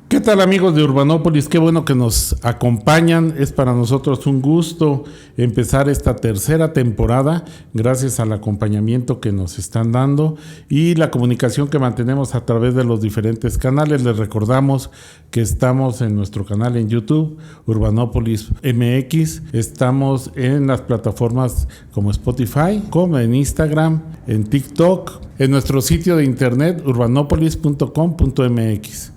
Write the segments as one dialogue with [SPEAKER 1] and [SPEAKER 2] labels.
[SPEAKER 1] ¿Qué tal, amigos de Urbanópolis? Qué bueno que nos acompañan. Es para nosotros un gusto empezar esta tercera temporada gracias al acompañamiento que nos están dando y la comunicación que mantenemos a través de los diferentes canales. Les recordamos que estamos en nuestro canal en YouTube, Urbanópolis MX. Estamos en las plataformas como Spotify, como en Instagram, en TikTok, en nuestro sitio de internet urbanopolis.com.mx.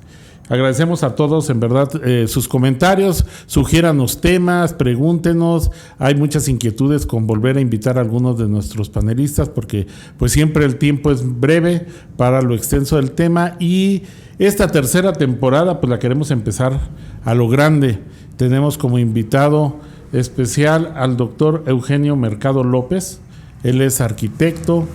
[SPEAKER 1] Agradecemos a todos, en verdad, sus comentarios, sugiéranos temas, pregúntenos. Hay muchas inquietudes con volver a invitar a algunos de nuestros panelistas porque pues siempre el tiempo es breve para lo extenso del tema y esta tercera temporada pues la queremos empezar a lo grande. Tenemos como invitado especial al doctor Eugenio Mercado López. Él es arquitecto,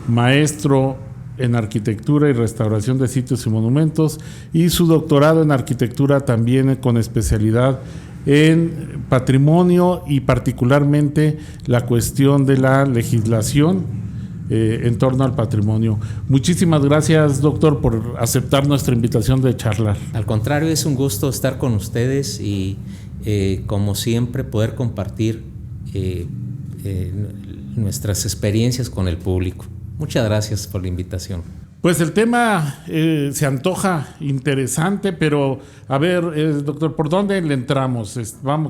[SPEAKER 1] maestro en arquitectura y restauración de sitios y monumentos y su doctorado en arquitectura también con especialidad en patrimonio y particularmente la cuestión de la legislación en torno al patrimonio. Muchísimas gracias, doctor, por aceptar nuestra invitación de charlar.
[SPEAKER 2] Al contrario, es un gusto estar con ustedes y como siempre poder compartir nuestras experiencias con el público. Muchas gracias por la invitación.
[SPEAKER 1] Pues el tema se antoja interesante, pero a ver, doctor, ¿por dónde le entramos?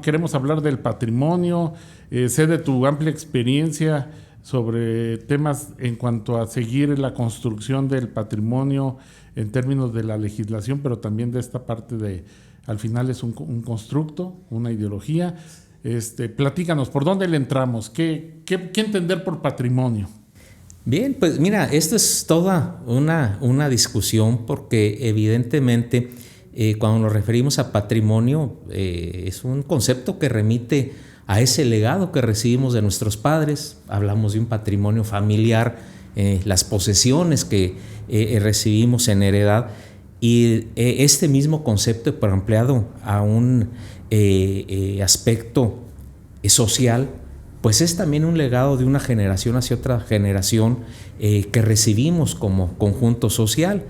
[SPEAKER 1] Queremos hablar del patrimonio, sé de tu amplia experiencia sobre temas en cuanto a seguir la construcción del patrimonio en términos de la legislación, pero también de esta parte de, al final es un constructo, una ideología. Platícanos, ¿por dónde le entramos? ¿Qué entender por patrimonio?
[SPEAKER 2] Bien, pues mira, esto es toda una discusión porque evidentemente cuando nos referimos a patrimonio es un concepto que remite a ese legado que recibimos de nuestros padres. Hablamos de un patrimonio familiar, las posesiones que recibimos en heredad y este mismo concepto pero ampliado a un aspecto social, pues es también un legado de una generación hacia otra generación que recibimos como conjunto social.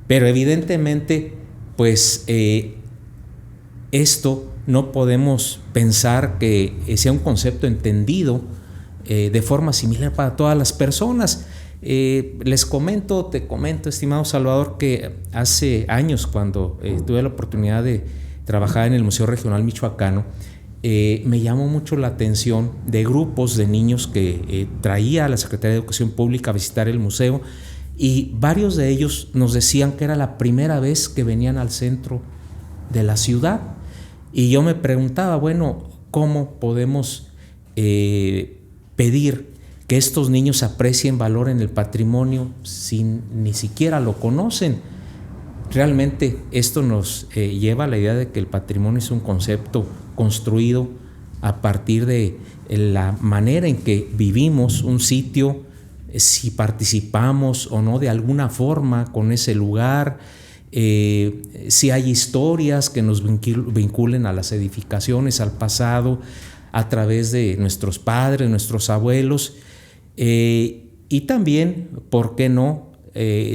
[SPEAKER 2] Pero evidentemente, pues esto no podemos pensar que sea un concepto entendido de forma similar para todas las personas. Te comento, estimado Salvador, que hace años cuando tuve la oportunidad de trabajar en el Museo Regional Michoacano, me llamó mucho la atención de grupos de niños que traía a la Secretaría de Educación Pública a visitar el museo y varios de ellos nos decían que era la primera vez que venían al centro de la ciudad y yo me preguntaba, bueno, ¿cómo podemos pedir que estos niños aprecien valor en el patrimonio si ni siquiera lo conocen? Realmente esto nos lleva a la idea de que el patrimonio es un concepto construido a partir de la manera en que vivimos un sitio, si participamos o no de alguna forma con ese lugar, si hay historias que nos vinculen a las edificaciones, al pasado, a través de nuestros padres, nuestros abuelos, y también, ¿por qué no?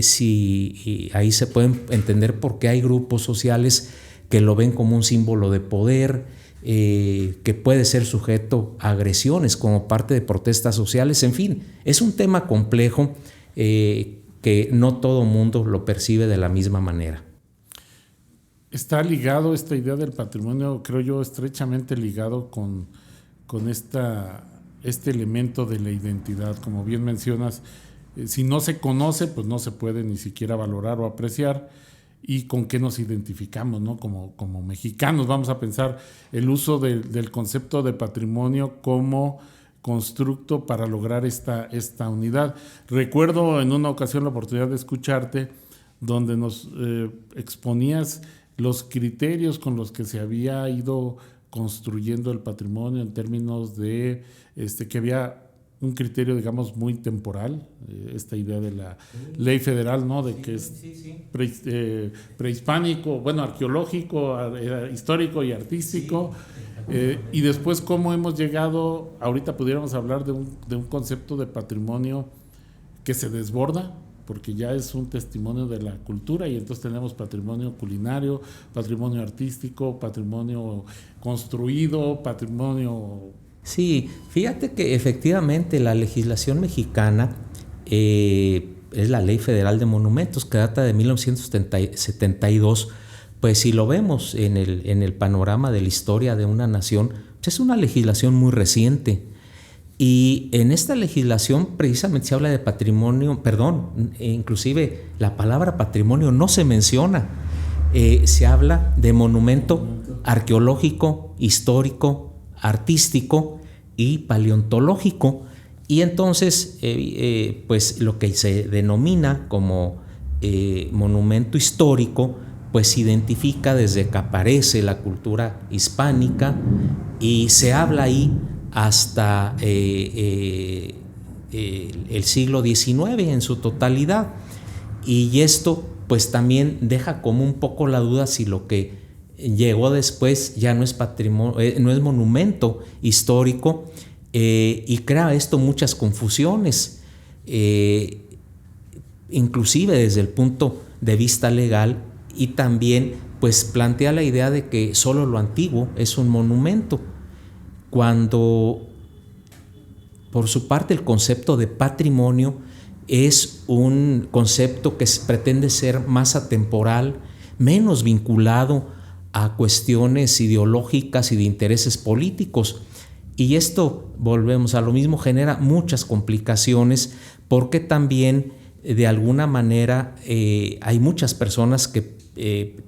[SPEAKER 2] Si ahí se puede entender por qué hay grupos sociales que lo ven como un símbolo de poder, que puede ser sujeto a agresiones como parte de protestas sociales. En fin, es un tema complejo que no todo mundo lo percibe de la misma manera.
[SPEAKER 1] Está ligado esta idea del patrimonio, creo yo, estrechamente ligado con este elemento de la identidad. Como bien mencionas, si no se conoce, pues no se puede ni siquiera valorar o apreciar. ¿Y con qué nos identificamos, ¿no? Como mexicanos, vamos a pensar el uso del concepto de patrimonio como constructo para lograr esta unidad. Recuerdo en una ocasión la oportunidad de escucharte donde nos exponías los criterios con los que se había ido construyendo el patrimonio en términos de que había un criterio, digamos, muy temporal, esta idea de la ley federal, ¿no? De que es prehispánico, bueno, arqueológico, histórico y artístico, y después cómo hemos llegado, ahorita pudiéramos hablar de un concepto de patrimonio que se desborda, porque ya es un testimonio de la cultura, y entonces tenemos patrimonio culinario, patrimonio artístico, patrimonio construido, patrimonio...
[SPEAKER 2] Sí, fíjate que efectivamente la legislación mexicana es la Ley Federal de Monumentos, que data de 1972. Pues si lo vemos en el panorama de la historia de una nación, pues es una legislación muy reciente. Y en esta legislación precisamente se habla de patrimonio, inclusive la palabra patrimonio no se menciona. Se habla de monumento arqueológico, histórico, artístico y paleontológico. Y entonces, pues lo que se denomina como monumento histórico, pues se identifica desde que aparece la cultura hispánica, y se habla ahí hasta el siglo XIX en su totalidad. Y esto pues también deja como un poco la duda si lo que llegó después ya no es patrimonio, no es monumento histórico, y crea esto muchas confusiones, inclusive desde el punto de vista legal, y también pues plantea la idea de que solo lo antiguo es un monumento, cuando por su parte el concepto de patrimonio es un concepto que pretende ser más atemporal, menos vinculado a cuestiones ideológicas y de intereses políticos. Y esto, volvemos a lo mismo, genera muchas complicaciones, porque también de alguna manera hay muchas personas que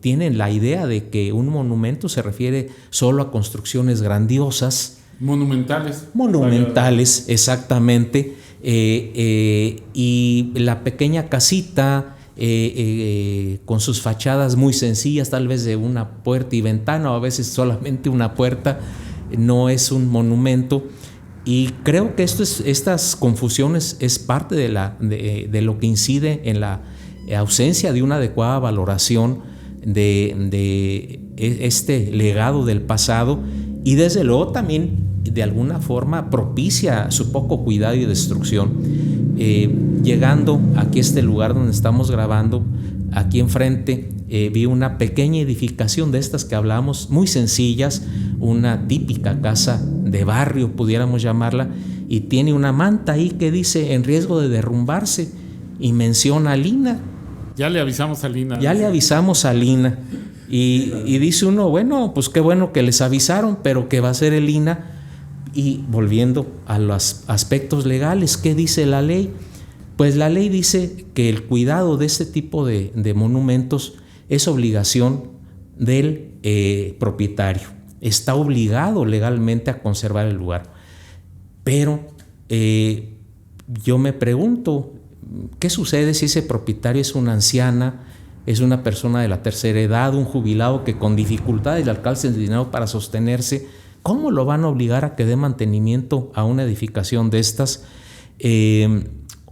[SPEAKER 2] tienen la idea de que un monumento se refiere solo a construcciones grandiosas. Monumentales, exactamente. Y la pequeña casita con sus fachadas muy sencillas, tal vez de una puerta y ventana, o a veces solamente una puerta, no es un monumento. Y creo que estas confusiones es parte de lo que incide en la ausencia de una adecuada valoración de este legado del pasado, y desde luego también de alguna forma propicia su poco cuidado y destrucción. Llegando aquí a este lugar donde estamos grabando, aquí enfrente vi una pequeña edificación de estas que hablamos, muy sencillas, una típica casa de barrio, pudiéramos llamarla, y tiene una manta ahí que dice en riesgo de derrumbarse, y menciona a Lina.
[SPEAKER 1] Ya le avisamos a Lina.
[SPEAKER 2] Y dice uno, bueno, pues qué bueno que les avisaron, pero ¿qué va a hacer el INAH? Y volviendo a los aspectos legales, ¿qué dice la ley? Pues la ley dice que el cuidado de este tipo de monumentos es obligación del propietario. Está obligado legalmente a conservar el lugar. Pero yo me pregunto, ¿qué sucede si ese propietario es una anciana, es una persona de la tercera edad, un jubilado que con dificultades le alcanza el dinero para sostenerse? ¿Cómo lo van a obligar a que dé mantenimiento a una edificación de estas?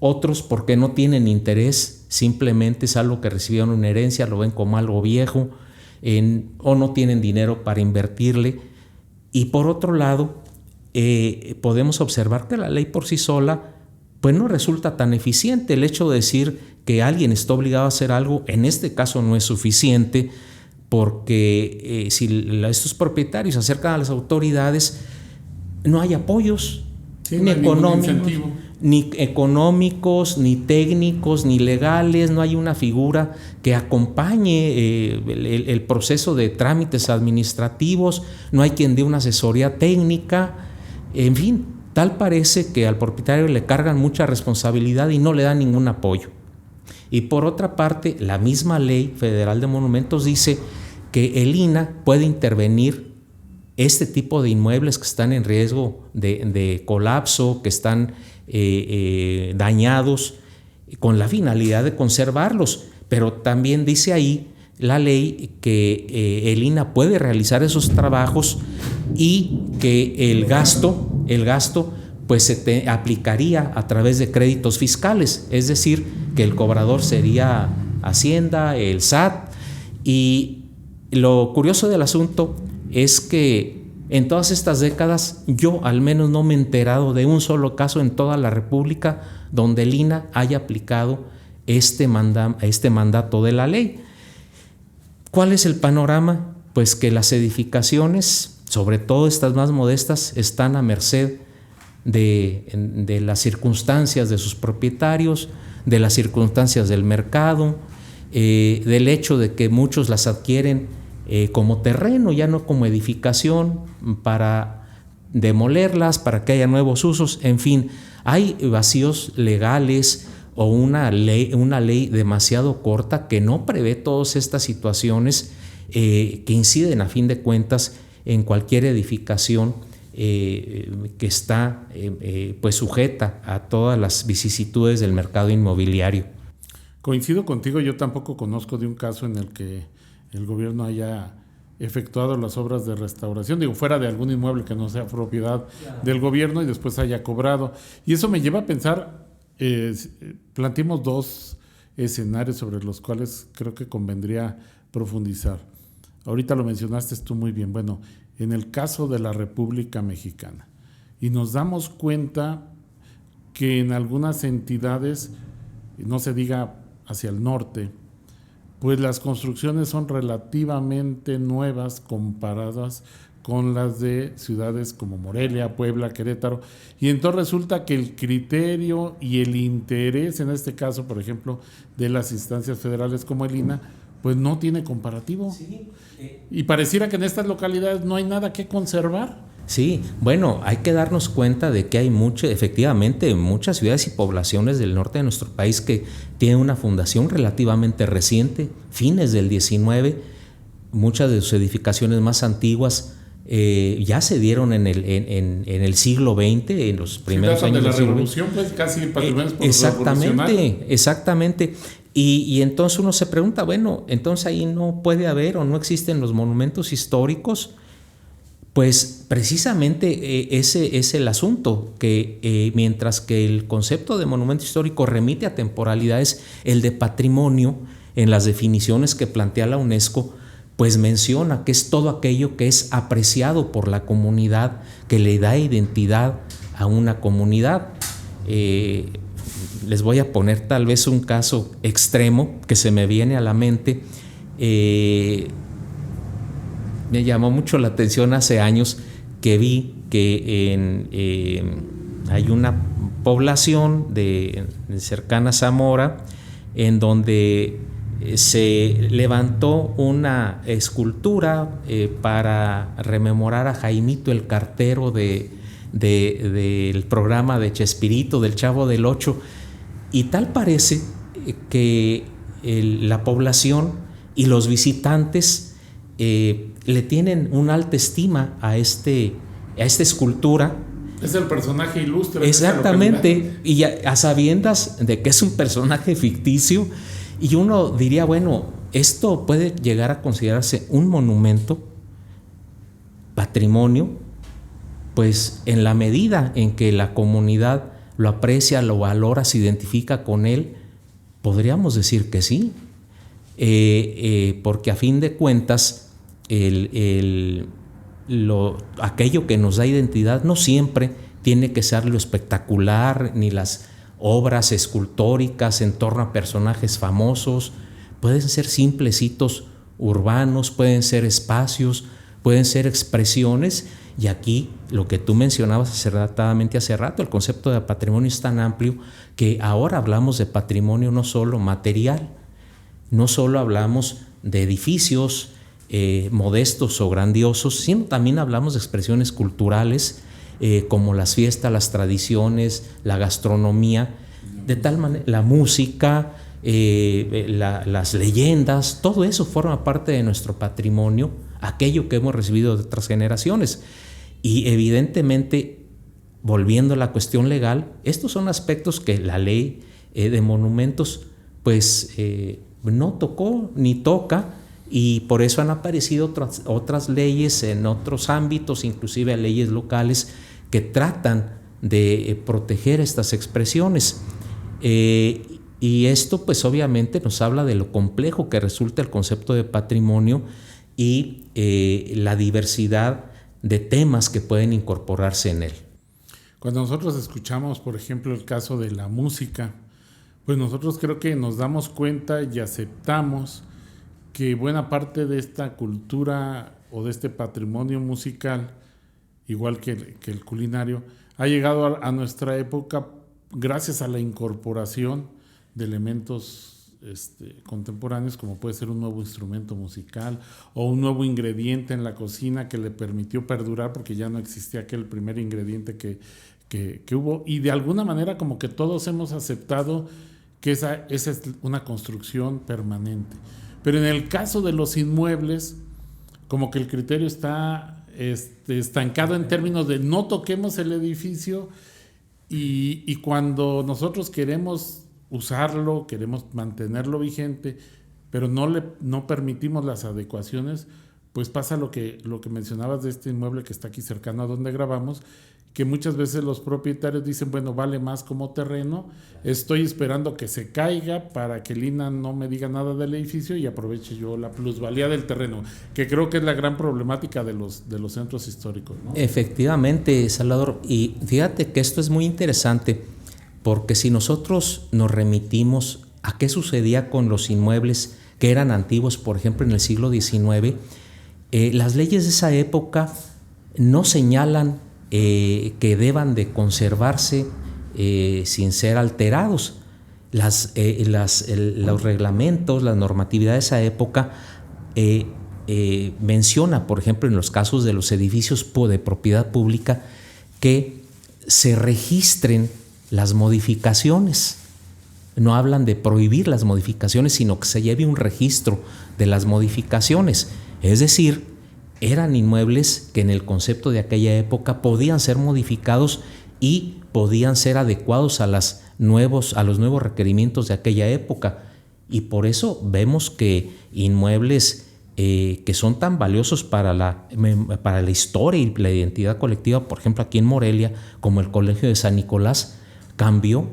[SPEAKER 2] Otros, porque no tienen interés, simplemente es algo que recibieron una herencia, lo ven como algo viejo, o no tienen dinero para invertirle. Y por otro lado, podemos observar que la ley por sí sola pues no resulta tan eficiente. El hecho de decir que alguien está obligado a hacer algo, en este caso no es suficiente, porque si estos propietarios se acercan a las autoridades, no hay apoyos, ni económicos, ni técnicos, ni legales. No hay una figura que acompañe el proceso de trámites administrativos, no hay quien dé una asesoría técnica. En fin, tal parece que al propietario le cargan mucha responsabilidad y no le dan ningún apoyo. Y por otra parte, la misma Ley Federal de Monumentos dice que el INAH puede intervenir este tipo de inmuebles que están en riesgo de colapso, que están dañados, con la finalidad de conservarlos. Pero también dice ahí la ley que el INAH puede realizar esos trabajos, y que el gasto pues se aplicaría a través de créditos fiscales, es decir, que el cobrador sería Hacienda, el SAT. Y lo curioso del asunto es que en todas estas décadas yo al menos no me he enterado de un solo caso en toda la República donde el INAH haya aplicado este mandato de la ley. ¿Cuál es el panorama? Pues que las edificaciones, sobre todo estas más modestas, están a merced de las circunstancias de sus propietarios, de las circunstancias del mercado, del hecho de que muchos las adquieren como terreno, ya no como edificación, para demolerlas, para que haya nuevos usos. En fin, hay vacíos legales o una ley demasiado corta que no prevé todas estas situaciones que inciden a fin de cuentas en cualquier edificación que está pues sujeta a todas las vicisitudes del mercado inmobiliario.
[SPEAKER 1] Coincido contigo, yo tampoco conozco de un caso en el que el gobierno haya efectuado las obras de restauración, digo, fuera de algún inmueble que no sea propiedad del gobierno y después haya cobrado. Y eso me lleva a pensar, planteemos dos escenarios sobre los cuales creo que convendría profundizar. Ahorita lo mencionaste tú muy bien. Bueno, en el caso de la República Mexicana, y nos damos cuenta que en algunas entidades, no se diga hacia el norte, pues las construcciones son relativamente nuevas comparadas con las de ciudades como Morelia, Puebla, Querétaro, y entonces resulta que el criterio y el interés, en este caso, por ejemplo, de las instancias federales como el INAH, pues no tiene comparativo. Sí. Y pareciera que en estas localidades no hay nada que conservar.
[SPEAKER 2] Sí, bueno, hay que darnos cuenta de que hay efectivamente muchas ciudades y poblaciones del norte de nuestro país que tienen una fundación relativamente reciente, fines del 19, muchas de sus edificaciones más antiguas ya se dieron en el siglo XX, en los primeros años
[SPEAKER 1] de la
[SPEAKER 2] del siglo
[SPEAKER 1] Revolución, pues casi patrimonios
[SPEAKER 2] exactamente. Y entonces uno se pregunta, bueno, entonces ahí no puede haber o no existen los monumentos históricos. Pues precisamente ese es el asunto, que mientras que el concepto de monumento histórico remite a temporalidades, el de patrimonio, en las definiciones que plantea la UNESCO, pues menciona que es todo aquello que es apreciado por la comunidad, que le da identidad a una comunidad. Les voy a poner tal vez un caso extremo que se me viene a la mente. Me llamó mucho la atención hace años que vi que hay una población cercana a Zamora en donde se levantó una escultura para rememorar a Jaimito el cartero del programa de Chespirito, del Chavo del Ocho, y tal parece que la población y los visitantes le tienen una alta estima a esta escultura.
[SPEAKER 1] Es el personaje ilustre.
[SPEAKER 2] Exactamente, y a sabiendas de que es un personaje ficticio, y uno diría, bueno, esto puede llegar a considerarse un monumento, patrimonio, pues en la medida en que la comunidad lo aprecia, lo valora, se identifica con él, podríamos decir que sí, porque a fin de cuentas aquello que nos da identidad no siempre tiene que ser lo espectacular, ni las obras escultóricas en torno a personajes famosos. Pueden ser simples hitos urbanos, pueden ser espacios, pueden ser expresiones. Y aquí lo que tú mencionabas acertadamente hace rato, el concepto de patrimonio es tan amplio que ahora hablamos de patrimonio no solo material, no solo hablamos de edificios modestos o grandiosos, sino también hablamos de expresiones culturales como las fiestas, las tradiciones, la gastronomía, de tal manera, la música, las leyendas, todo eso forma parte de nuestro patrimonio, aquello que hemos recibido de otras generaciones. Y evidentemente, volviendo a la cuestión legal, estos son aspectos que la ley de monumentos pues no tocó ni toca, y por eso han aparecido otras leyes en otros ámbitos, inclusive leyes locales que tratan de proteger estas expresiones. Y esto pues obviamente nos habla de lo complejo que resulta el concepto de patrimonio y la diversidad de temas que pueden incorporarse en él.
[SPEAKER 1] Cuando nosotros escuchamos, por ejemplo, el caso de la música, Pues nosotros creo que nos damos cuenta y aceptamos que buena parte de esta cultura o de este patrimonio musical, igual que el culinario, ha llegado a nuestra época gracias a la incorporación de elementos contemporáneos, como puede ser un nuevo instrumento musical o un nuevo ingrediente en la cocina que le permitió perdurar, porque ya no existía aquel primer ingrediente que hubo, y de alguna manera como que todos hemos aceptado que esa es una construcción permanente. Pero en el caso de los inmuebles, como que el criterio está estancado en términos de no toquemos el edificio, y cuando nosotros queremos usarlo, queremos mantenerlo vigente, pero no permitimos las adecuaciones, pues pasa lo que mencionabas de este inmueble que está aquí cercano a donde grabamos, que muchas veces los propietarios dicen, bueno, vale más como terreno, estoy esperando que se caiga para que el INAH no me diga nada del edificio y aproveche yo la plusvalía del terreno, que creo que es la gran problemática de los centros históricos, ¿no?
[SPEAKER 2] Efectivamente, Salvador, y fíjate que esto es muy interesante, porque si nosotros nos remitimos a qué sucedía con los inmuebles que eran antiguos, por ejemplo en el siglo XIX, las leyes de esa época no señalan que deban de conservarse sin ser alterados. Los reglamentos, la normatividad de esa época menciona, por ejemplo, en los casos de los edificios de propiedad pública, que se registren las modificaciones. No hablan de prohibir las modificaciones, sino que se lleve un registro de las modificaciones. Es decir, eran inmuebles que en el concepto de aquella época podían ser modificados y podían ser adecuados a los nuevos requerimientos de aquella época. Y por eso vemos que inmuebles que son tan valiosos para la historia y la identidad colectiva, por ejemplo aquí en Morelia, como el Colegio de San Nicolás, cambió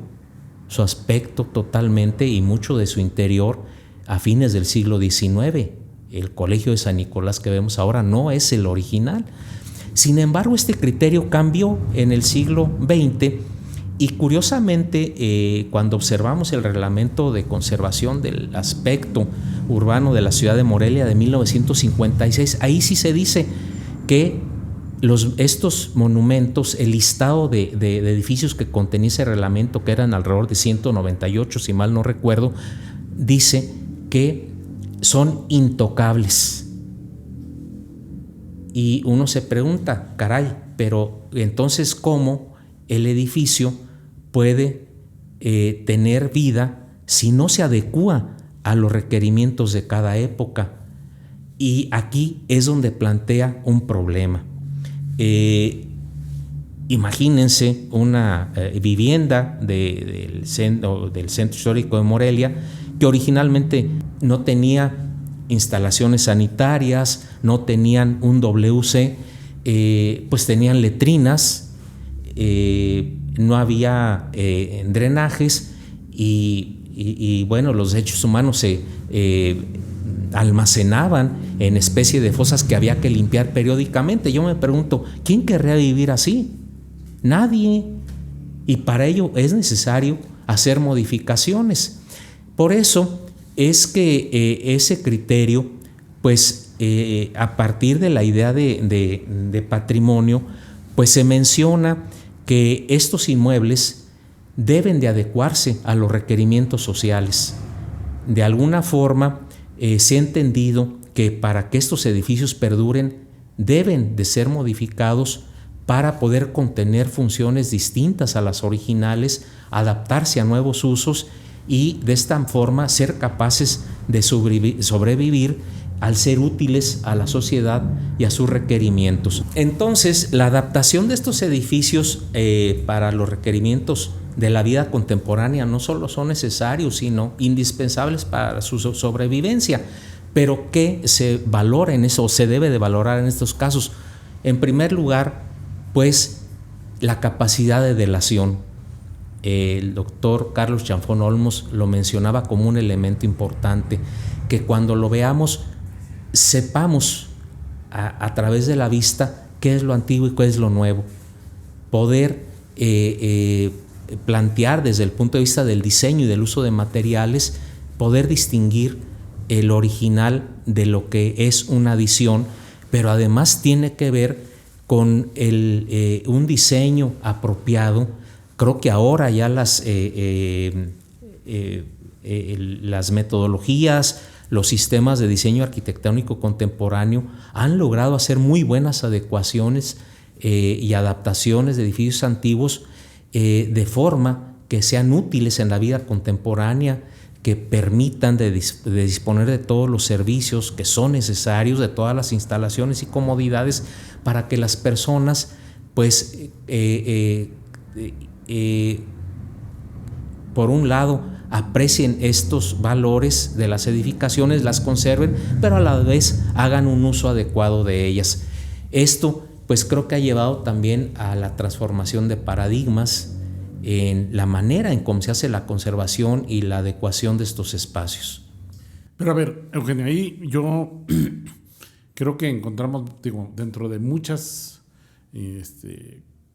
[SPEAKER 2] su aspecto totalmente y mucho de su interior a fines del siglo XIX. El Colegio de San Nicolás que vemos ahora no es el original. Sin embargo, este criterio cambió en el siglo XX y curiosamente cuando observamos el reglamento de conservación del aspecto urbano de la ciudad de Morelia de 1956, ahí sí se dice que estos monumentos, el listado de edificios que contenía ese reglamento, que eran alrededor de 198, si mal no recuerdo, dice que son intocables. Y uno se pregunta, caray, pero entonces ¿cómo el edificio puede tener vida si no se adecúa a los requerimientos de cada época? Y aquí es donde plantea un problema. Imagínense una vivienda del centro histórico de Morelia que originalmente no tenía instalaciones sanitarias, no tenían un WC, pues tenían letrinas, no había drenajes y bueno, los desechos humanos se almacenaban en especie de fosas que había que limpiar periódicamente. Yo me pregunto, ¿quién querría vivir así? Nadie. Y para ello es necesario hacer modificaciones. Por eso es que ese criterio, pues a partir de la idea de patrimonio, pues se menciona que estos inmuebles deben de adecuarse a los requerimientos sociales. De alguna forma se ha entendido que para que estos edificios perduren deben de ser modificados para poder contener funciones distintas a las originales, adaptarse a nuevos usos y de esta forma ser capaces de sobrevivir al ser útiles a la sociedad y a sus requerimientos. Entonces, la adaptación de estos edificios para los requerimientos de la vida contemporánea no solo son necesarios, sino indispensables para su sobrevivencia. Pero ¿qué se valora en eso o se debe de valorar en estos casos? En primer lugar, pues la capacidad de delación. El doctor Carlos Chanfón Olmos lo mencionaba como un elemento importante, que cuando lo veamos sepamos a través de la vista qué es lo antiguo y qué es lo nuevo. Poder plantear desde el punto de vista del diseño y del uso de materiales, poder distinguir el original de lo que es una adición, pero además tiene que ver con un diseño apropiado. Creo que ahora ya las metodologías, los sistemas de diseño arquitectónico contemporáneo han logrado hacer muy buenas adecuaciones y adaptaciones de edificios antiguos de forma que sean útiles en la vida contemporánea, que permitan de disponer de todos los servicios que son necesarios, de todas las instalaciones y comodidades para que las personas pues por un lado aprecien estos valores de las edificaciones, las conserven, pero a la vez hagan un uso adecuado de ellas. Esto pues creo que ha llevado también a la transformación de paradigmas en la manera en cómo se hace la conservación y la adecuación de estos espacios.
[SPEAKER 1] Pero a ver, Eugenio, ahí yo creo que encontramos, dentro de muchas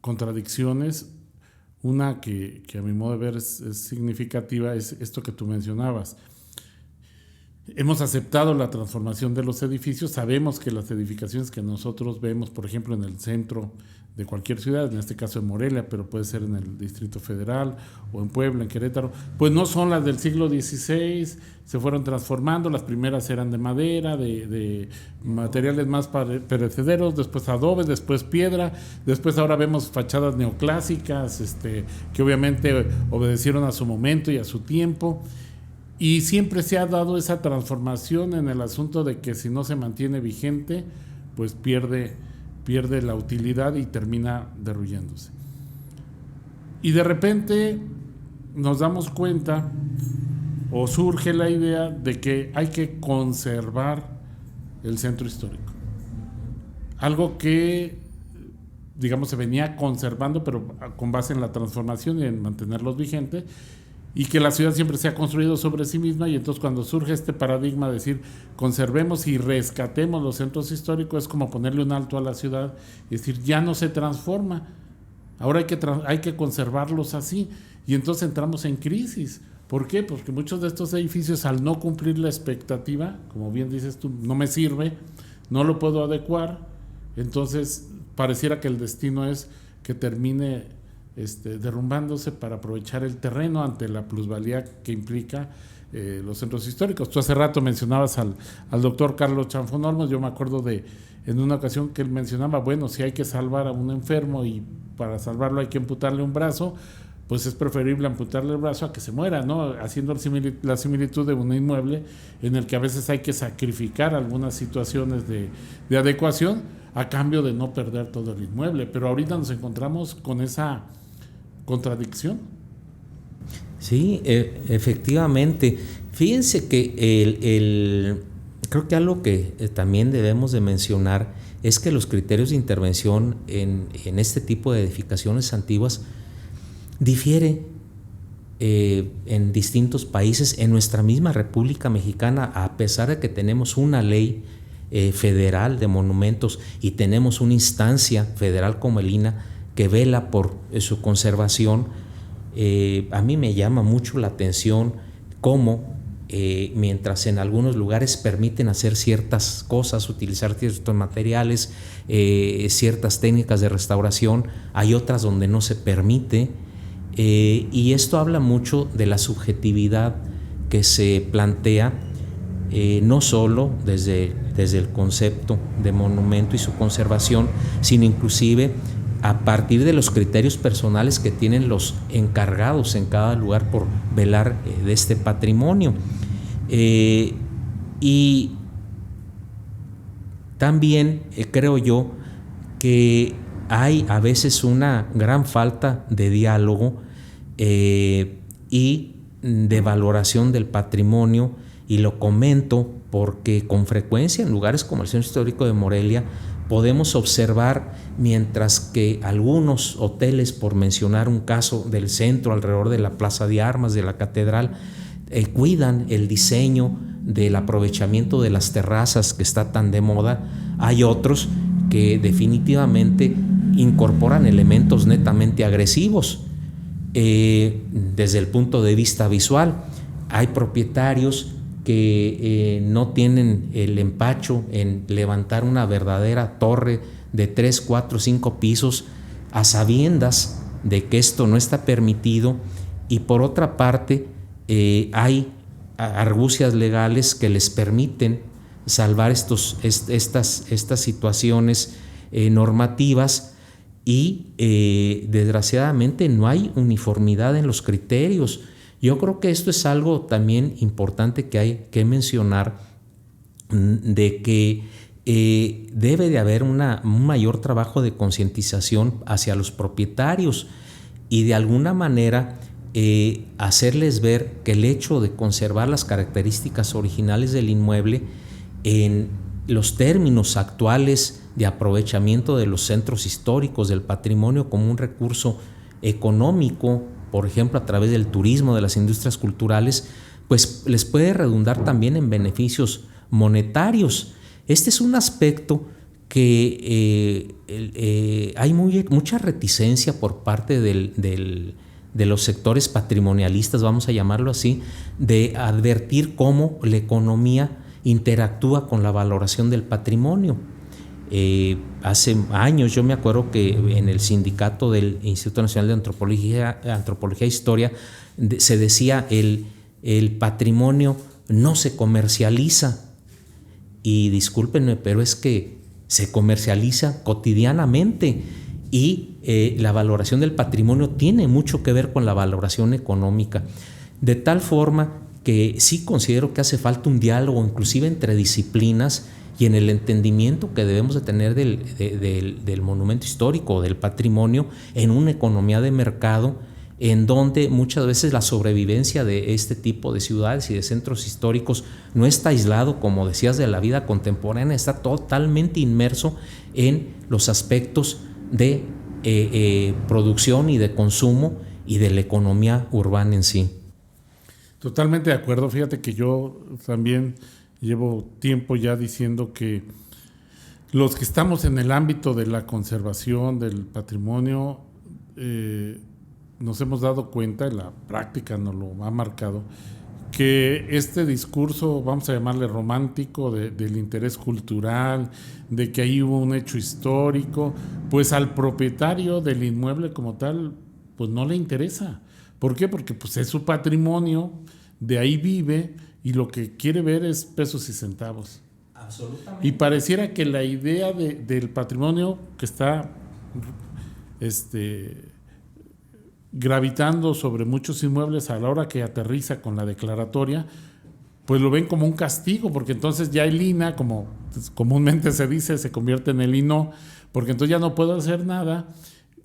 [SPEAKER 1] contradicciones, una que a mi modo de ver es significativa, es esto que tú mencionabas. Hemos aceptado la transformación de los edificios, sabemos que las edificaciones que nosotros vemos, por ejemplo, en el centro de cualquier ciudad, en este caso en Morelia, pero puede ser en el Distrito Federal o en Puebla, en Querétaro, pues no son las del siglo XVI, se fueron transformando, las primeras eran de madera, de materiales más perecederos, después adobe, después piedra, después ahora vemos fachadas neoclásicas, que obviamente obedecieron a su momento y a su tiempo, y siempre se ha dado esa transformación en el asunto de que si no se mantiene vigente, pues pierde la utilidad y termina derruyéndose. Y de repente nos damos cuenta o surge la idea de que hay que conservar el centro histórico. Algo que, digamos, se venía conservando, pero con base en la transformación y en mantenerlos vigentes, y que la ciudad siempre se ha construido sobre sí misma, y entonces cuando surge este paradigma de decir conservemos y rescatemos los centros históricos, es como ponerle un alto a la ciudad y decir ya no se transforma, ahora hay que conservarlos así, y entonces entramos en crisis. ¿Por qué? Porque muchos de estos edificios, al no cumplir la expectativa, como bien dices tú, no me sirve, no lo puedo adecuar, entonces pareciera que el destino es que termine derrumbándose para aprovechar el terreno ante la plusvalía que implica los centros históricos. Tú hace rato mencionabas al doctor Carlos Chanfón Olmos. Yo me acuerdo en una ocasión que él mencionaba, bueno, si hay que salvar a un enfermo y para salvarlo hay que amputarle un brazo, pues es preferible amputarle el brazo a que se muera, ¿no? Haciendo la similitud de un inmueble en el que a veces hay que sacrificar algunas situaciones de adecuación a cambio de no perder todo el inmueble. Pero ahorita nos encontramos con esa contradicción.
[SPEAKER 2] Sí, efectivamente. Fíjense que creo que algo que también debemos de mencionar es que los criterios de intervención en este tipo de edificaciones antiguas difiere en distintos países. En nuestra misma República Mexicana, a pesar de que tenemos una ley federal de monumentos y tenemos una instancia federal como el INAH que vela por su conservación, a mí me llama mucho la atención cómo mientras en algunos lugares permiten hacer ciertas cosas, utilizar ciertos materiales, ciertas técnicas de restauración, hay otras donde no se permite, y esto habla mucho de la subjetividad que se plantea, no solo desde el concepto de monumento y su conservación, sino inclusive a partir de los criterios personales que tienen los encargados en cada lugar por velar de este patrimonio. Y también creo yo que hay a veces una gran falta de diálogo y de valoración del patrimonio, y lo comento porque con frecuencia en lugares como el Centro Histórico de Morelia podemos observar, mientras que algunos hoteles, por mencionar un caso del centro alrededor de la Plaza de Armas, de la Catedral, cuidan el diseño del aprovechamiento de las terrazas que está tan de moda, hay otros que definitivamente incorporan elementos netamente agresivos. desde el punto de vista visual. Hay propietarios que no tienen el empacho en levantar una verdadera torre de 3, 4, 5 pisos a sabiendas de que esto no está permitido, y por otra parte hay argucias legales que les permiten salvar estas situaciones normativas, y desgraciadamente no hay uniformidad en los criterios. Yo creo que esto es algo también importante que hay que mencionar, de que debe de haber un mayor trabajo de concientización hacia los propietarios, y de alguna manera hacerles ver que el hecho de conservar las características originales del inmueble en los términos actuales de aprovechamiento de los centros históricos, del patrimonio como un recurso económico, por ejemplo a través del turismo, de las industrias culturales, pues les puede redundar también en beneficios monetarios. Este es un aspecto que hay mucha reticencia por parte de los sectores patrimonialistas, vamos a llamarlo así, de advertir cómo la economía interactúa con la valoración del patrimonio. Hace años yo me acuerdo que en el sindicato del Instituto Nacional de Antropología e Historia se decía el patrimonio no se comercializa, y discúlpenme, pero es que se comercializa cotidianamente, y la valoración del patrimonio tiene mucho que ver con la valoración económica, de tal forma que sí considero que hace falta un diálogo inclusive entre disciplinas y en el entendimiento que debemos de tener del monumento histórico, del patrimonio, en una economía de mercado en donde muchas veces la sobrevivencia de este tipo de ciudades y de centros históricos no está aislado, como decías, de la vida contemporánea, está totalmente inmerso en los aspectos de producción y de consumo y de la economía urbana en sí.
[SPEAKER 1] Totalmente de acuerdo. Fíjate que yo también llevo tiempo ya diciendo que los que estamos en el ámbito de la conservación del patrimonio nos hemos dado cuenta, la práctica nos lo ha marcado, que este discurso, vamos a llamarle romántico, del interés cultural, de que ahí hubo un hecho histórico, pues al propietario del inmueble como tal, pues no le interesa. ¿Por qué? Porque pues es su patrimonio, de ahí vive, y lo que quiere ver es pesos y centavos.
[SPEAKER 2] Absolutamente.
[SPEAKER 1] Y pareciera que la idea del patrimonio que está gravitando sobre muchos inmuebles a la hora que aterriza con la declaratoria, pues lo ven como un castigo, porque entonces ya el INA, como comúnmente se dice, se convierte en el INO, porque entonces ya no puedo hacer nada.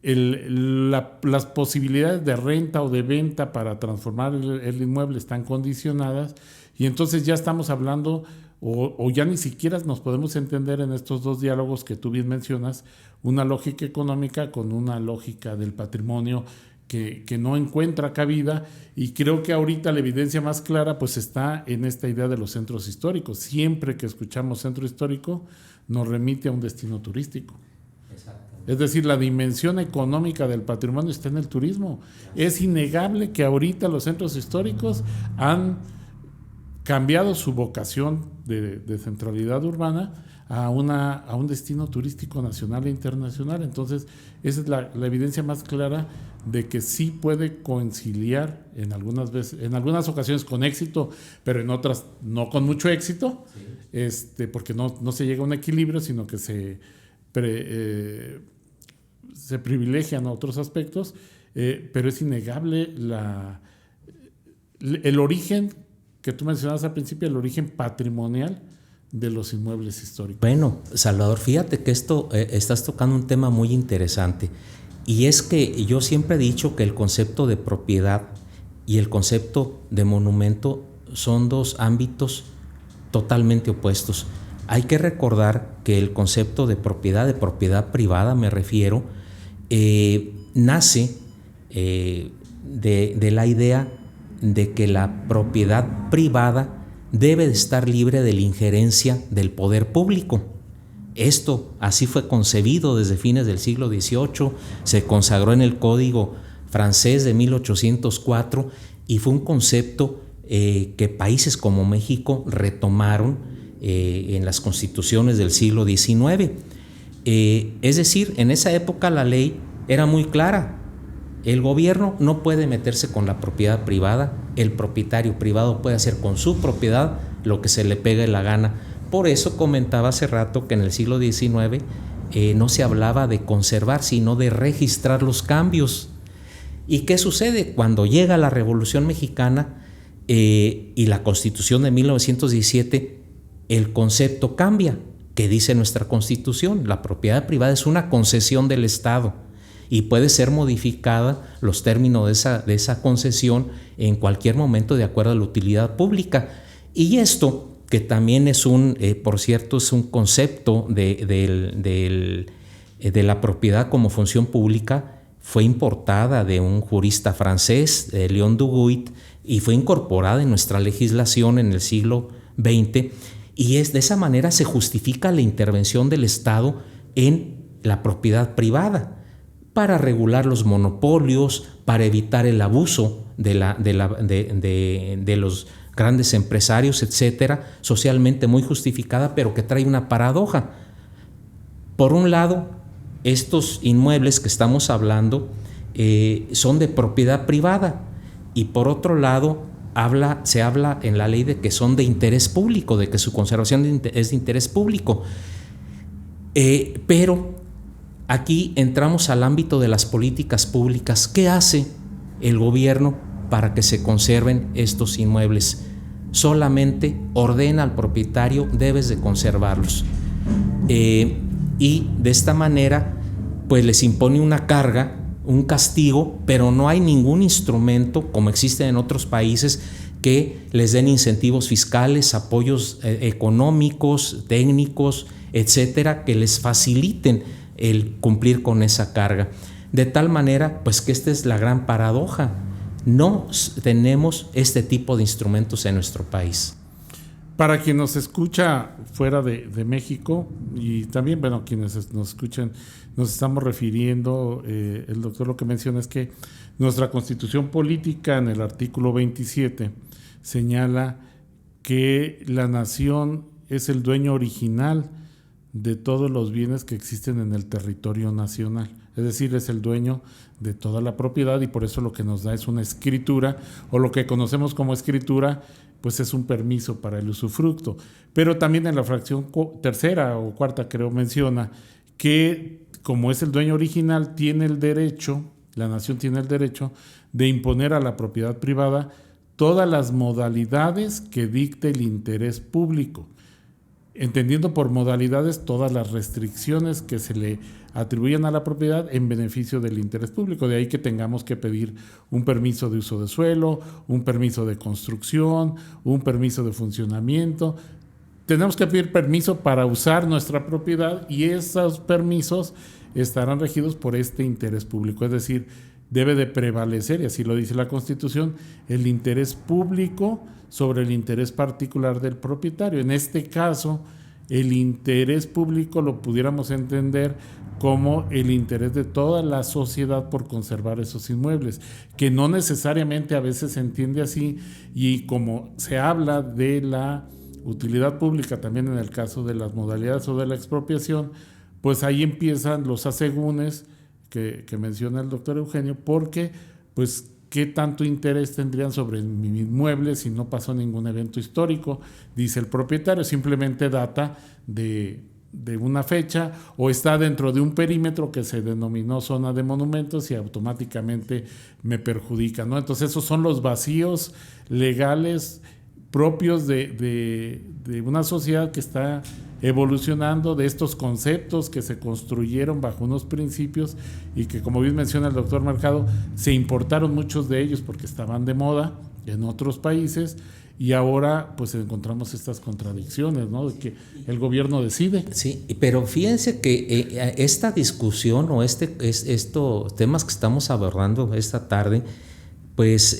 [SPEAKER 1] Las posibilidades de renta o de venta para transformar el inmueble están condicionadas, y entonces ya estamos hablando, o ya ni siquiera nos podemos entender en estos dos diálogos que tú bien mencionas, una lógica económica con una lógica del patrimonio que no encuentra cabida, y creo que ahorita la evidencia más clara pues está en esta idea de los centros históricos. Siempre que escuchamos centro histórico nos remite a un destino turístico. Es decir, la dimensión económica del patrimonio está en el turismo. Es innegable que ahorita los centros históricos han cambiado su vocación de centralidad urbana a un destino turístico nacional e internacional. Entonces, esa es la evidencia más clara de que sí puede conciliar en algunas ocasiones con éxito, pero en otras no con mucho éxito, sí. Porque no se llega a un equilibrio, sino que se privilegian otros aspectos, pero es innegable el origen que tú mencionabas al principio, el origen patrimonial de los inmuebles históricos.
[SPEAKER 2] Bueno, Salvador, fíjate que estás tocando un tema muy interesante, y es que yo siempre he dicho que el concepto de propiedad y el concepto de monumento son dos ámbitos totalmente opuestos. Hay que recordar que el concepto de propiedad privada me refiero, nace de la idea de que la propiedad privada debe de estar libre de la injerencia del poder público. Esto así fue concebido desde fines del siglo XVIII, se consagró en el Código francés de 1804 y fue un concepto que países como México retomaron en las constituciones del siglo XIX. Es decir, en esa época la ley era muy clara. El gobierno no puede meterse con la propiedad privada, el propietario privado puede hacer con su propiedad lo que se le pegue la gana. Por eso comentaba hace rato que en el siglo XIX no se hablaba de conservar, sino de registrar los cambios. ¿Y qué sucede? Cuando llega la Revolución Mexicana y la Constitución de 1917, el concepto cambia. ¿Qué dice nuestra Constitución? La propiedad privada es una concesión del Estado y puede ser modificada los términos de esa concesión en cualquier momento de acuerdo a la utilidad pública. Y esto, que también es por cierto, es un concepto de la propiedad como función pública, fue importada de un jurista francés, Léon Duguit, y fue incorporada en nuestra legislación en el siglo XX, y de esa manera se justifica la intervención del Estado en la propiedad privada para regular los monopolios, para evitar el abuso de los grandes empresarios, etcétera, socialmente muy justificada, pero que trae una paradoja. Por un lado, estos inmuebles que estamos hablando son de propiedad privada, y por otro lado se habla en la ley de que son de interés público, de que su conservación es de interés público. Pero aquí entramos al ámbito de las políticas públicas. ¿Qué hace el gobierno para que se conserven estos inmuebles? Solamente ordena al propietario: debes de conservarlos. Y de esta manera pues les impone una carga, un castigo, pero no hay ningún instrumento, como existe en otros países, que les den incentivos fiscales, apoyos económicos, técnicos, etcétera, que les faciliten el cumplir con esa carga. De tal manera pues que esta es la gran paradoja: no tenemos este tipo de instrumentos en nuestro país.
[SPEAKER 1] Para quien nos escucha fuera de México, y también, bueno, quienes nos escuchan, nos estamos refiriendo, el doctor lo que menciona es que nuestra Constitución Política, en el artículo 27, señala que la nación es el dueño original de todos los bienes que existen en el territorio nacional. Es decir, es el dueño de toda la propiedad, y por eso lo que nos da es una escritura, o lo que conocemos como escritura, pues es un permiso para el usufructo. Pero también en la fracción tercera o cuarta, creo, menciona que como es el dueño original, tiene el derecho, la nación tiene el derecho de imponer a la propiedad privada todas las modalidades que dicte el interés público, entendiendo por modalidades todas las restricciones que se le atribuyen a la propiedad en beneficio del interés público. De ahí que tengamos que pedir un permiso de uso de suelo, un permiso de construcción, un permiso de funcionamiento. Tenemos que pedir permiso para usar nuestra propiedad, y esos permisos estarán regidos por este interés público. Es decir, debe de prevalecer, y así lo dice la Constitución, el interés público sobre el interés particular del propietario. En este caso, el interés público lo pudiéramos entender como el interés de toda la sociedad por conservar esos inmuebles, que no necesariamente a veces se entiende así, y como se habla de la utilidad pública también en el caso de las modalidades o de la expropiación, pues ahí empiezan los asegúnes que menciona el doctor Eugenio, porque pues ¿qué tanto interés tendrían sobre mi inmueble si no pasó ningún evento histórico? Dice el propietario, simplemente data de una fecha o está dentro de un perímetro que se denominó zona de monumentos y automáticamente me perjudica, ¿no? Entonces esos son los vacíos legales propios de una sociedad que está evolucionando, de estos conceptos que se construyeron bajo unos principios y que, como bien menciona el doctor Mercado, se importaron muchos de ellos porque estaban de moda en otros países, y ahora pues encontramos estas contradicciones, ¿no? De que el gobierno decide.
[SPEAKER 2] Sí, pero fíjense que esta discusión o estos temas que estamos abordando esta tarde, pues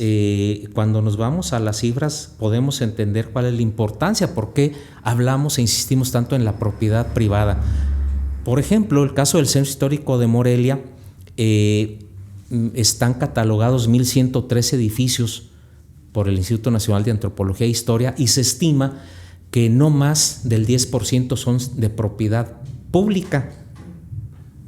[SPEAKER 2] cuando nos vamos a las cifras podemos entender cuál es la importancia, por qué hablamos e insistimos tanto en la propiedad privada. Por ejemplo, el caso del Centro Histórico de Morelia, están catalogados 1.103 edificios por el Instituto Nacional de Antropología e Historia, y se estima que no más del 10% son de propiedad pública.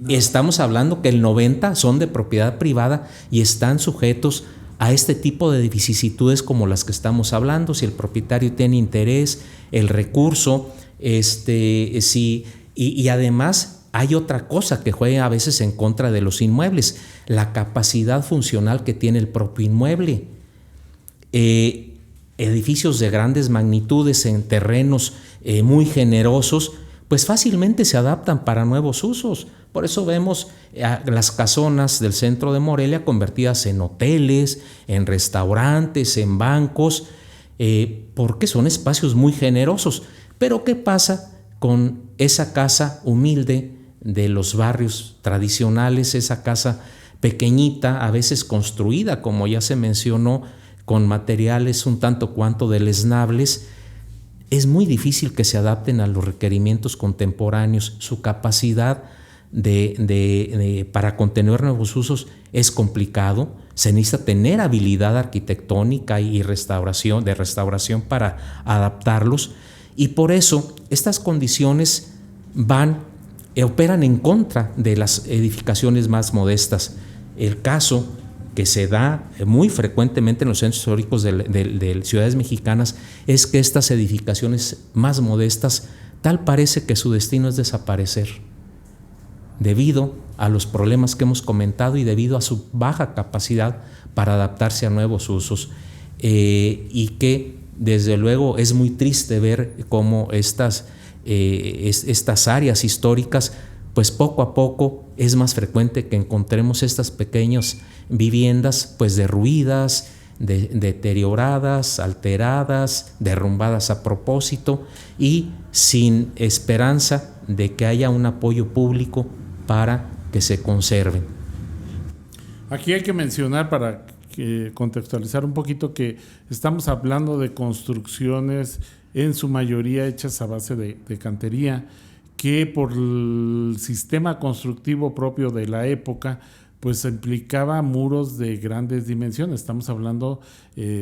[SPEAKER 2] Estamos hablando que el 90% son de propiedad privada y están sujetos a este tipo de vicisitudes como las que estamos hablando. Si el propietario tiene interés, el recurso, y además hay otra cosa que juega a veces en contra de los inmuebles: la capacidad funcional que tiene el propio inmueble. Edificios de grandes magnitudes en terrenos muy generosos, pues fácilmente se adaptan para nuevos usos. Por eso vemos las casonas del centro de Morelia convertidas en hoteles, en restaurantes, en bancos, porque son espacios muy generosos. Pero ¿qué pasa con esa casa humilde de los barrios tradicionales, esa casa pequeñita, a veces construida, como ya se mencionó, con materiales un tanto cuanto deleznables? Es muy difícil que se adapten a los requerimientos contemporáneos. Su capacidad para contener nuevos usos es complicado. Se necesita tener habilidad arquitectónica y restauración para adaptarlos, y por eso estas condiciones operan en contra de las edificaciones más modestas. El caso que se da muy frecuentemente en los centros históricos de ciudades mexicanas es que estas edificaciones más modestas, tal parece que su destino es desaparecer, debido a los problemas que hemos comentado y debido a su baja capacidad para adaptarse a nuevos usos, y que desde luego es muy triste ver cómo estas áreas históricas, pues poco a poco es más frecuente que encontremos estas pequeñas viviendas pues derruidas, deterioradas, alteradas, derrumbadas a propósito, y sin esperanza de que haya un apoyo público para que se conserven.
[SPEAKER 1] Aquí hay que mencionar, para contextualizar un poquito, que estamos hablando de construcciones en su mayoría hechas a base de cantería, que por el sistema constructivo propio de la época pues implicaba muros de grandes dimensiones. Estamos hablando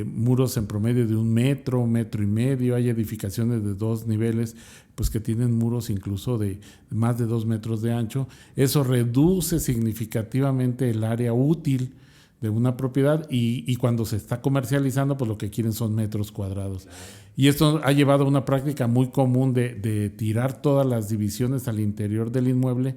[SPEAKER 1] muros en promedio de 1 metro, 1,5 metros. Hay edificaciones de 2 niveles pues que tienen muros incluso de más de 2 metros de ancho. Eso reduce significativamente el área útil de una propiedad, y cuando se está comercializando pues lo que quieren son metros cuadrados. Y esto ha llevado a una práctica muy común de tirar todas las divisiones al interior del inmueble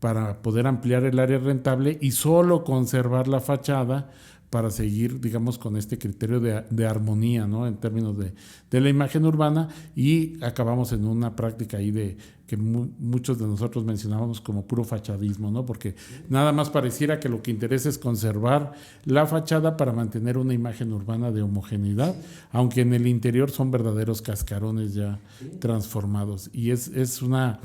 [SPEAKER 1] para poder ampliar el área rentable y solo conservar la fachada para seguir, digamos, con este criterio de armonía, ¿no?, en términos de la imagen urbana, y acabamos en una práctica ahí que muchos de nosotros mencionábamos como puro fachadismo, ¿no?, porque nada más pareciera que lo que interesa es conservar la fachada para mantener una imagen urbana de homogeneidad, aunque en el interior son verdaderos cascarones ya transformados, y es una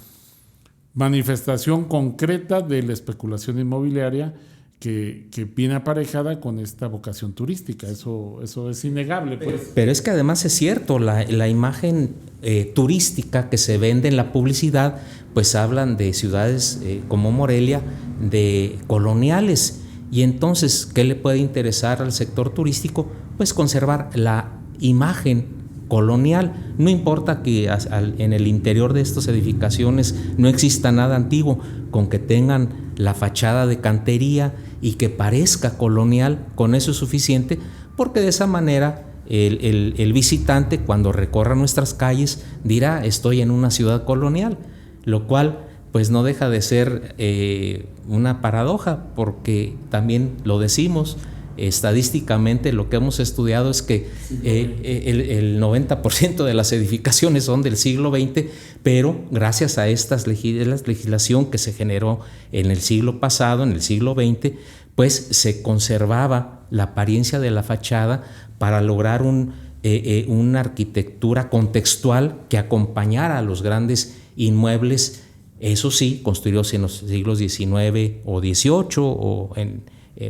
[SPEAKER 1] manifestación concreta de la especulación inmobiliaria que viene aparejada con esta vocación turística. Eso es innegable, pues.
[SPEAKER 2] Pero es que además es cierto, la imagen turística que se vende en la publicidad, pues hablan de ciudades como Morelia, de coloniales, y entonces, ¿qué le puede interesar al sector turístico? Pues conservar la imagen colonial. No importa que en el interior de estas edificaciones no exista nada antiguo, con que tengan la fachada de cantería y que parezca colonial, con eso es suficiente, porque de esa manera el visitante, cuando recorra nuestras calles, dirá: estoy en una ciudad colonial, lo cual pues no deja de ser una paradoja, porque también lo decimos, estadísticamente lo que hemos estudiado es que el 90% de las edificaciones son del siglo XX, pero gracias a esta legislación que se generó en el siglo pasado, en el siglo XX, pues se conservaba la apariencia de la fachada para lograr una arquitectura contextual que acompañara a los grandes inmuebles, eso sí, construidos en los siglos XIX o XVIII o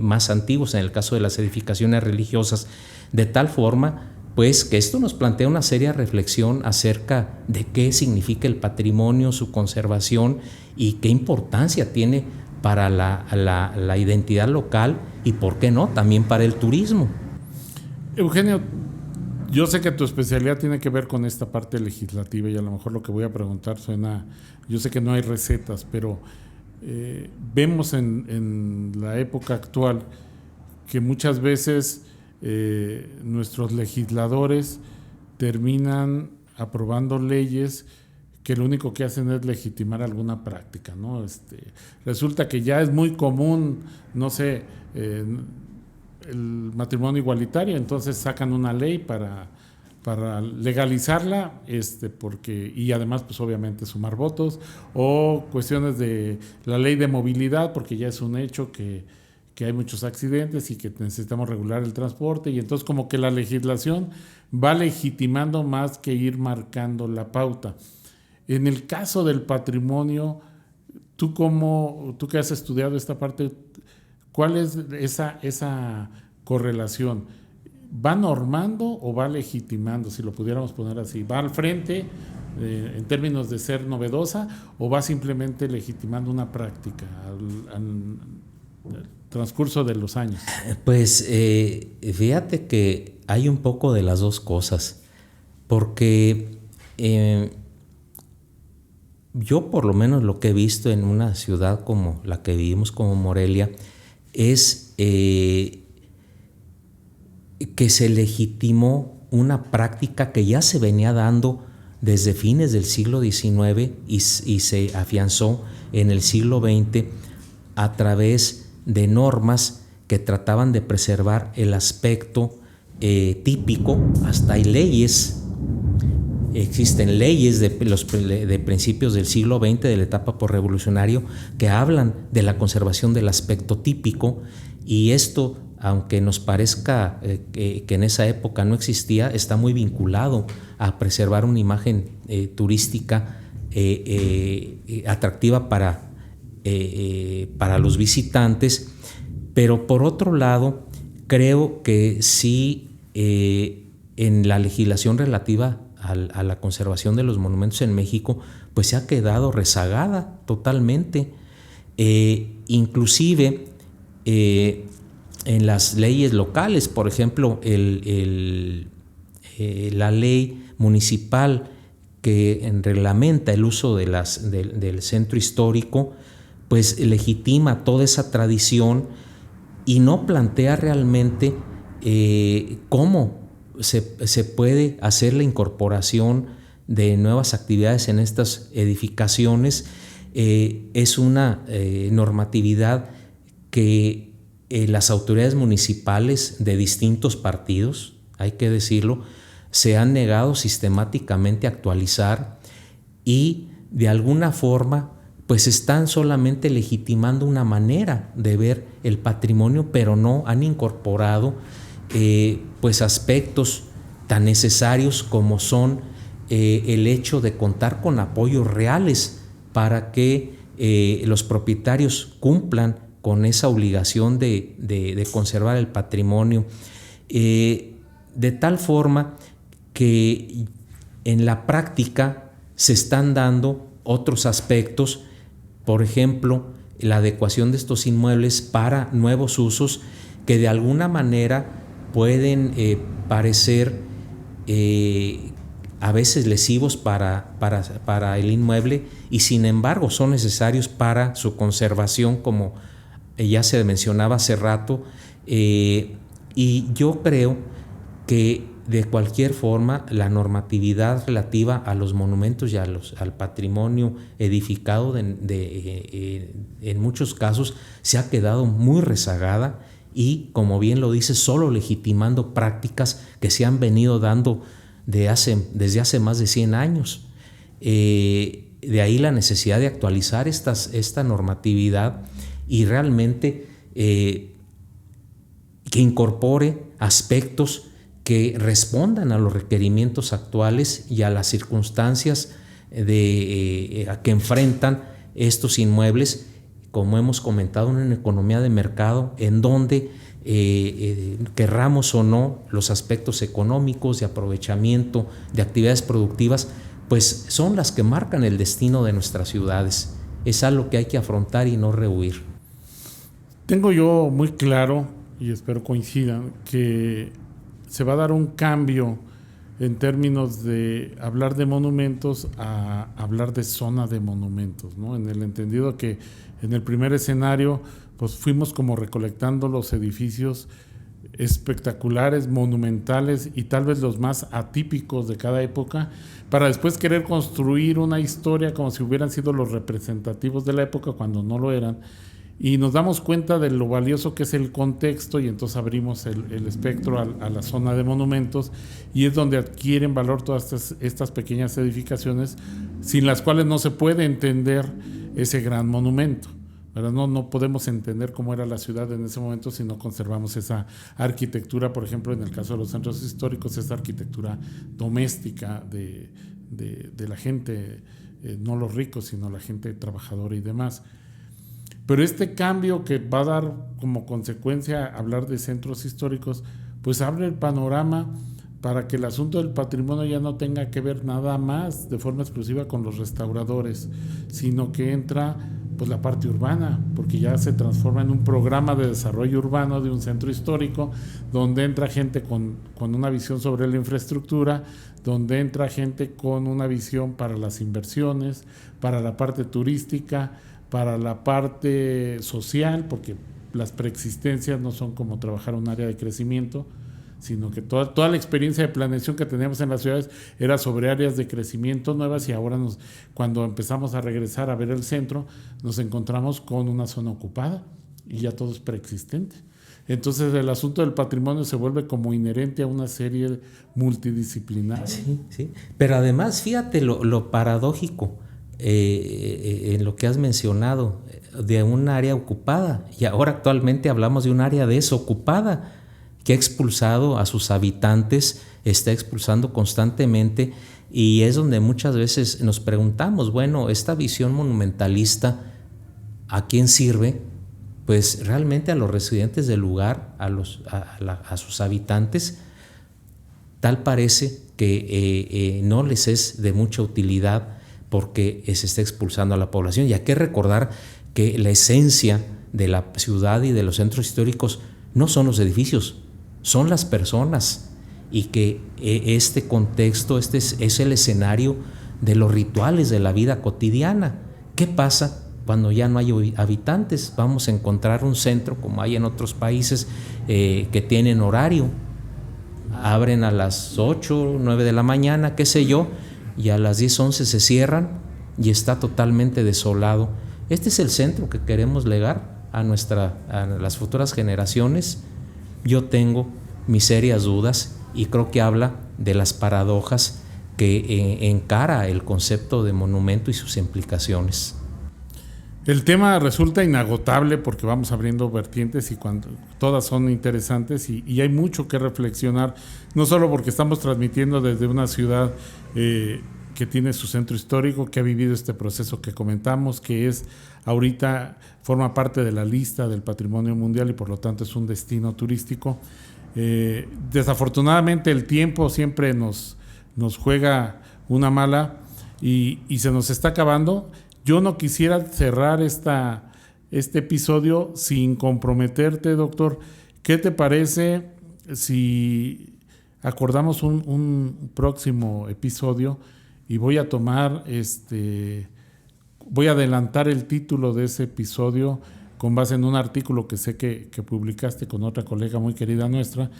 [SPEAKER 2] más antiguos, en el caso de las edificaciones religiosas, de tal forma pues que esto nos plantea una seria reflexión acerca de qué significa el patrimonio, su conservación, y qué importancia tiene para la identidad local y, ¿por qué no?, también para el turismo.
[SPEAKER 1] Eugenio, yo sé que tu especialidad tiene que ver con esta parte legislativa y a lo mejor lo que voy a preguntar suena, yo sé que no hay recetas, pero vemos en la época actual que muchas veces nuestros legisladores terminan aprobando leyes que lo único que hacen es legitimar alguna práctica, ¿no? Resulta que ya es muy común, no sé, el matrimonio igualitario, entonces sacan una ley para legalizarla, porque, y además pues obviamente sumar votos, o cuestiones de la ley de movilidad, porque ya es un hecho que hay muchos accidentes y que necesitamos regular el transporte, y entonces como que la legislación va legitimando más que ir marcando la pauta. En el caso del patrimonio, tú que has estudiado esta parte, ¿cuál es esa correlación? ¿Va normando o va legitimando, si lo pudiéramos poner así? ¿Va al frente en términos de ser novedosa o va simplemente legitimando una práctica al transcurso de los años?
[SPEAKER 2] Pues fíjate que hay un poco de las dos cosas, porque yo por lo menos lo que he visto en una ciudad como la que vivimos, como Morelia, es que se legitimó una práctica que ya se venía dando desde fines del siglo XIX y se afianzó en el siglo XX a través de normas que trataban de preservar el aspecto típico. Hasta hay leyes. Existen leyes de principios del siglo XX, de la etapa posrevolucionario, que hablan de la conservación del aspecto típico, y esto, aunque nos parezca que en esa época no existía, está muy vinculado a preservar una imagen turística atractiva para los visitantes. Pero por otro lado, creo que sí, en la legislación relativa a la conservación de los monumentos en México, pues se ha quedado rezagada totalmente. Inclusive en las leyes locales, por ejemplo, la ley municipal que reglamenta el uso del centro histórico, pues legitima toda esa tradición y no plantea realmente cómo se puede hacer la incorporación de nuevas actividades en estas edificaciones. Es una normatividad que las autoridades municipales de distintos partidos, hay que decirlo, se han negado sistemáticamente a actualizar, y de alguna forma pues están solamente legitimando una manera de ver el patrimonio, pero no han incorporado pues aspectos tan necesarios como son el hecho de contar con apoyos reales para que los propietarios cumplan con esa obligación de conservar el patrimonio, de tal forma que en la práctica se están dando otros aspectos, por ejemplo, la adecuación de estos inmuebles para nuevos usos que de alguna manera pueden parecer a veces lesivos para el inmueble, y sin embargo son necesarios para su conservación, como ya se mencionaba hace rato. Y yo creo que de cualquier forma la normatividad relativa a los monumentos y al patrimonio edificado en muchos casos se ha quedado muy rezagada, y como bien lo dice, solo legitimando prácticas que se han venido dando desde hace más de 100 años. De ahí la necesidad de actualizar esta normatividad y realmente que incorpore aspectos que respondan a los requerimientos actuales y a las circunstancias que enfrentan estos inmuebles, como hemos comentado, en una economía de mercado en donde querramos o no, los aspectos económicos, de aprovechamiento, de actividades productivas, pues son las que marcan el destino de nuestras ciudades. Es algo que hay que afrontar y no rehuir.
[SPEAKER 1] Tengo yo muy claro y espero coincidan, que se va a dar un cambio en términos de hablar de monumentos a hablar de zona de monumentos, ¿no? En el entendido que en el primer escenario pues fuimos como recolectando los edificios espectaculares, monumentales y tal vez los más atípicos de cada época, para después querer construir una historia como si hubieran sido los representativos de la época cuando no lo eran, y nos damos cuenta de lo valioso que es el contexto, y entonces abrimos el espectro a la zona de monumentos, y es donde adquieren valor todas estas pequeñas edificaciones sin las cuales no se puede entender ese gran monumento, ¿verdad? No podemos entender cómo era la ciudad en ese momento si no conservamos esa arquitectura, por ejemplo, en el caso de los centros históricos, esa arquitectura doméstica de la gente, no los ricos, sino la gente trabajadora y demás. Pero este cambio que va a dar como consecuencia hablar de centros históricos, pues abre el panorama para que el asunto del patrimonio ya no tenga que ver nada más de forma exclusiva con los restauradores, sino que entra pues la parte urbana, porque ya se transforma en un programa de desarrollo urbano de un centro histórico, donde entra gente con una visión sobre la infraestructura, donde entra gente con una visión para las inversiones, para la parte turística, para la parte social, porque las preexistencias no son como trabajar un área de crecimiento, sino que toda la experiencia de planeación que teníamos en las ciudades era sobre áreas de crecimiento nuevas, y ahora cuando empezamos a regresar a ver el centro, nos encontramos con una zona ocupada y ya todo es preexistente. Entonces el asunto del patrimonio se vuelve como inherente a una serie multidisciplinar.
[SPEAKER 2] Sí, sí. Pero además, fíjate lo paradójico en lo que has mencionado, de un área ocupada, y ahora actualmente hablamos de un área desocupada, que ha expulsado a sus habitantes, está expulsando constantemente, y es donde muchas veces nos preguntamos, bueno, esta visión monumentalista, ¿a quién sirve? Pues realmente a los residentes del lugar, a sus habitantes, tal parece que no les es de mucha utilidad, porque se está expulsando a la población. Y hay que recordar que la esencia de la ciudad y de los centros históricos no son los edificios, son las personas, y que este contexto, es el escenario de los rituales de la vida cotidiana. ¿Qué pasa cuando ya no hay habitantes? Vamos a encontrar un centro, como hay en otros países, que tienen horario, abren a las 8, 9 de la mañana, qué sé yo, y a las 10, 11 se cierran y está totalmente desolado. Este es el centro que queremos legar a las futuras generaciones. Yo tengo mis serias dudas, y creo que habla de las paradojas que encara el concepto de monumento y sus implicaciones.
[SPEAKER 1] El tema resulta inagotable porque vamos abriendo vertientes, y todas son interesantes, y hay mucho que reflexionar, no solo porque estamos transmitiendo desde una ciudad que tiene su centro histórico, que ha vivido este proceso que comentamos, que ahorita forma parte de la lista del Patrimonio Mundial y por lo tanto es un destino turístico. Desafortunadamente el tiempo siempre nos juega una mala, y se nos está acabando. Yo no quisiera cerrar este episodio sin comprometerte, doctor. ¿Qué te parece si acordamos un próximo episodio? Y voy a voy a adelantar el título de ese episodio con base en un artículo que sé que publicaste con otra colega muy querida nuestra,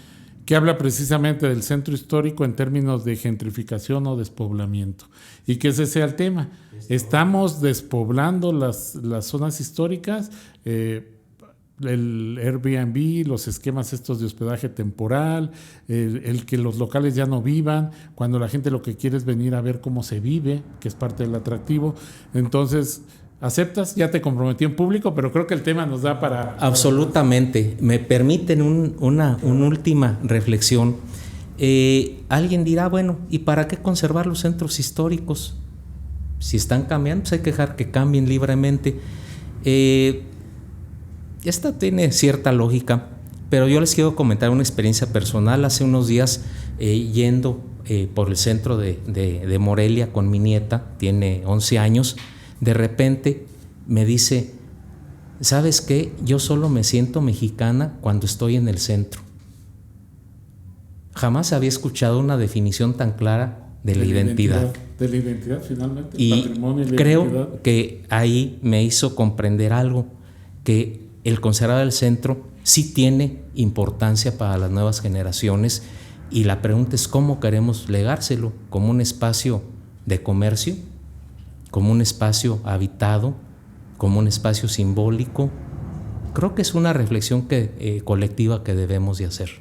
[SPEAKER 1] que habla precisamente del centro histórico en términos de gentrificación o despoblamiento, y que ese sea el tema. Estamos despoblando las zonas históricas, el Airbnb, los esquemas estos de hospedaje temporal, el que los locales ya no vivan, cuando la gente lo que quiere es venir a ver cómo se vive, que es parte del atractivo. Entonces, ¿aceptas? Ya te comprometí en público, pero creo que el tema nos da para...
[SPEAKER 2] Absolutamente. Me permiten una última reflexión. Alguien dirá, bueno, ¿y para qué conservar los centros históricos? Si están cambiando, pues hay que dejar que cambien libremente. Esta tiene cierta lógica, pero yo les quiero comentar una experiencia personal. Hace unos días, yendo por el centro de Morelia con mi nieta, tiene 11 años, de repente me dice, ¿sabes qué? Yo solo me siento mexicana cuando estoy en el centro. Jamás había escuchado una definición tan clara de la identidad.
[SPEAKER 1] De la identidad, finalmente.
[SPEAKER 2] Y
[SPEAKER 1] patrimonio y la
[SPEAKER 2] creo
[SPEAKER 1] identidad.
[SPEAKER 2] que ahí me hizo comprender algo, que el conservador del centro sí tiene importancia para las nuevas generaciones, y la pregunta es cómo queremos legárselo, como un espacio de comercio, como un espacio habitado, como un espacio simbólico. Creo que es una reflexión colectiva que debemos de hacer.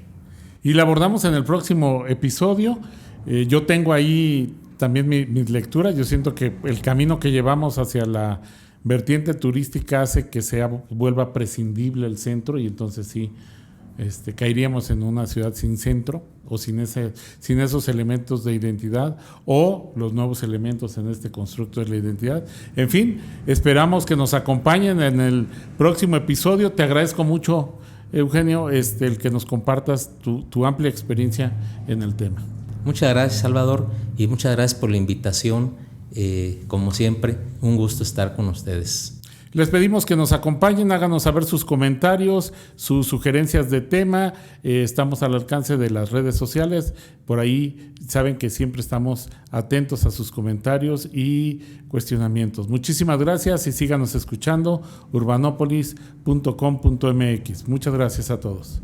[SPEAKER 1] Y la abordamos en el próximo episodio. Yo tengo ahí también mis lecturas. Yo siento que el camino que llevamos hacia la vertiente turística hace que vuelva prescindible el centro, y entonces sí, caeríamos en una ciudad sin centro, o sin esos elementos de identidad, o los nuevos elementos en este constructo de la identidad. En fin, esperamos que nos acompañen en el próximo episodio. Te agradezco mucho, Eugenio, el que nos compartas tu amplia experiencia en el tema.
[SPEAKER 2] Muchas gracias, Salvador, y muchas gracias por la invitación. Como siempre, un gusto estar con ustedes.
[SPEAKER 1] Les pedimos que nos acompañen, háganos saber sus comentarios, sus sugerencias de tema. Estamos al alcance de las redes sociales. Por ahí saben que siempre estamos atentos a sus comentarios y cuestionamientos. Muchísimas gracias y síganos escuchando urbanopolis.com.mx. Muchas gracias a todos.